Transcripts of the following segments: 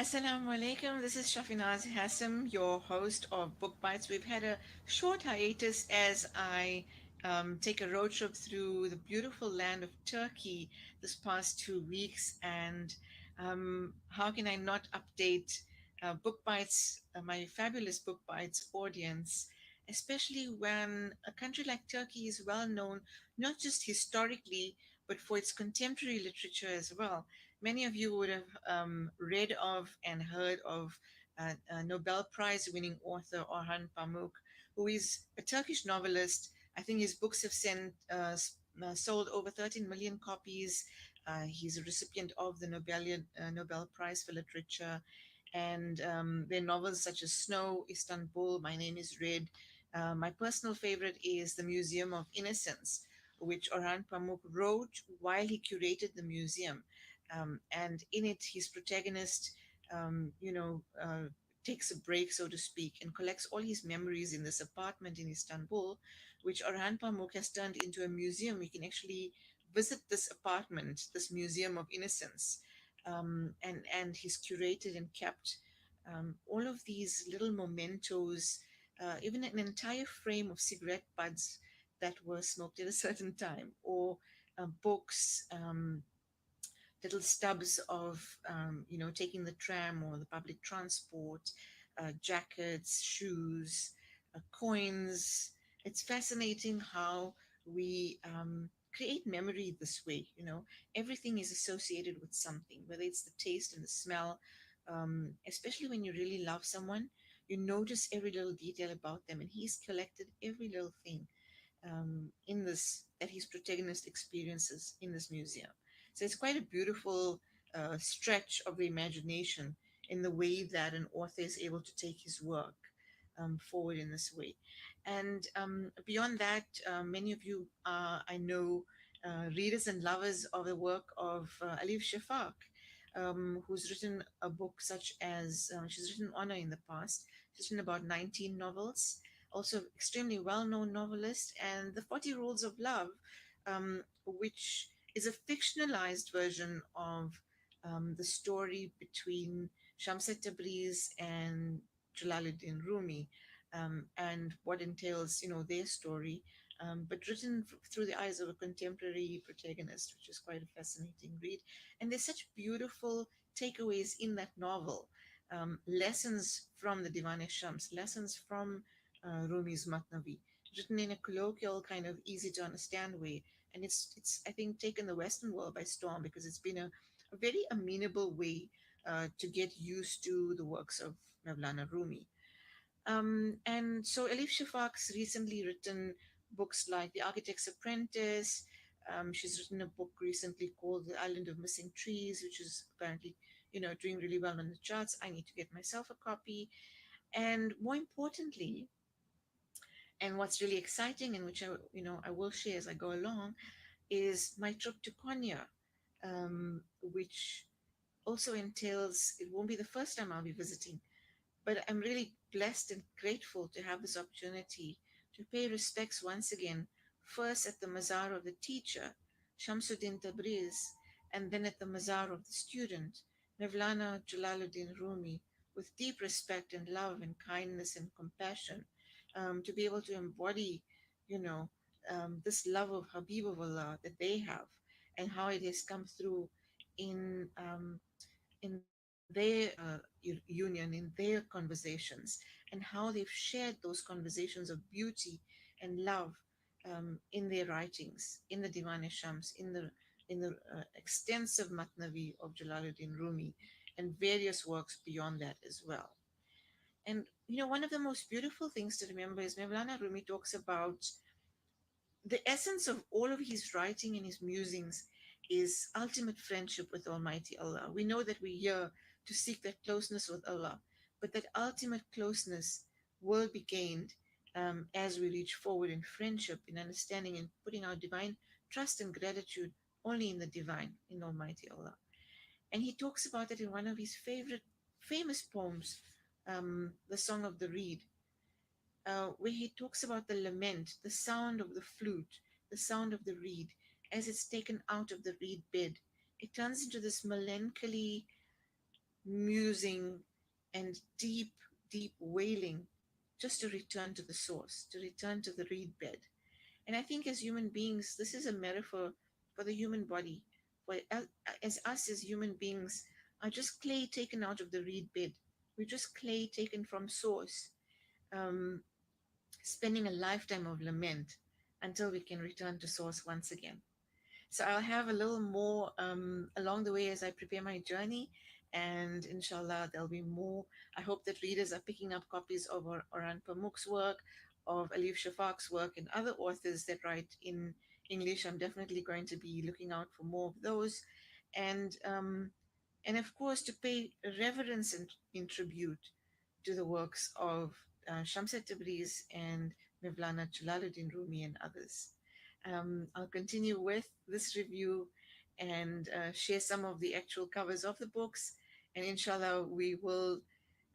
Assalamu alaikum. This is Shafinaaz Hassim, your host of BookBytes. We've had a short hiatus as I take a road trip through the beautiful land of Turkey this past 2 weeks. And how can I not update BookBytes, my fabulous BookBytes audience, especially when a country like Turkey is well known not just historically but for its contemporary literature as well. Many of you would have read of and heard of Nobel Prize winning author Orhan Pamuk, who is a Turkish novelist. I think his books have sold over 13 million copies. He's a recipient of the Nobel Prize for Literature. And their novels such as Snow, Istanbul, My Name is Red. My personal favorite is The Museum of Innocence, which Orhan Pamuk wrote while he curated the museum, and in it, his protagonist, takes a break, so to speak, and collects all his memories in this apartment in Istanbul, which Orhan Pamuk has turned into a museum. You can actually visit this apartment, this museum of innocence, and he's curated and kept all of these little mementos, even an entire frame of cigarette butts that were smoked at a certain time, or books. Little stubs of taking the tram or the public transport, jackets, shoes, coins. It's fascinating how we create memory this way. Everything is associated with something, whether it's the taste and the smell. Especially when you really love someone, you notice every little detail about them, and he's collected every little thing in this that his protagonist experiences in this museum. So it's quite a beautiful stretch of the imagination in the way that an author is able to take his work forward in this way. And beyond that, many of you, I know, readers and lovers of the work of Alif Shafak, who's written a book such as, she's written Honor in the past. She's written about 19 novels, also extremely well-known novelist, and The 40 Rules of Love, which is a fictionalized version of the story between Shamset Tabriz and Jalaluddin Rumi, and what entails, their story, but written through the eyes of a contemporary protagonist, which is quite a fascinating read. And there's such beautiful takeaways in that novel, lessons from the Divan Shams, lessons from Rumi's Matnavi, written in a colloquial, kind of easy to understand way. And it's I think taken the Western world by storm, because it's been a very amenable way to get used to the works of Mevlana Rumi. And so Elif Shafak's recently written books like The Architect's Apprentice. She's written a book recently called The Island of Missing Trees, which is apparently, doing really well on the charts. I need to get myself a copy. And more importantly, and what's really exciting, and which I will share as I go along, is my trip to Konya, which also entails, it won't be the first time I'll be visiting, but I'm really blessed and grateful to have this opportunity to pay respects once again, first at the mazar of the teacher, Shamsuddin Tabriz, and then at the mazar of the student, Mevlana Jalaluddin Rumi, with deep respect and love and kindness and compassion, to be able to embody, you know, this love of Habibullah that they have, and how it has come through in in their union, in their conversations, and how they've shared those conversations of beauty and love in their writings, in the Divan Shams, in the extensive Matnavi of Jalaluddin Rumi, and various works beyond that as well. And one of the most beautiful things to remember is Mevlana Rumi talks about the essence of all of his writing and his musings is ultimate friendship with Almighty Allah. We know that we're here to seek that closeness with Allah, but that ultimate closeness will be gained as we reach forward in friendship, in understanding, and putting our divine trust and gratitude only in the divine, in Almighty Allah. And he talks about it in one of his favorite, famous poems, the Song of the Reed, where he talks about the lament, the sound of the flute, the sound of the reed, as it's taken out of the reed bed. It turns into this melancholy, musing and deep, deep wailing, just to return to the source, to return to the reed bed. And I think as human beings, this is a metaphor for the human body. For as us as human beings are just clay taken out of the reed bed. We're just clay taken from source, um, spending a lifetime of lament until we can return to source once again. So I'll have a little more along the way as I prepare my journey, and inshallah there'll be more. I hope that readers are picking up copies of Oran Pamuk's work, of Alif Shafak's work, and other authors that write in English. I'm definitely going to be looking out for more of those, and of course to pay reverence and in tribute to the works of Shamset Tabriz and Mevlana Jalaluddin Rumi and others. I'll continue with this review and share some of the actual covers of the books. And inshallah, we will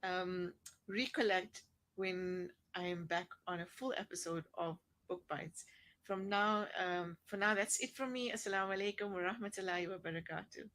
um, recollect when I am back on a full episode of Book Bites. For now, that's it from me. Assalamu alaikum wa rahmatullahi wa barakatuh.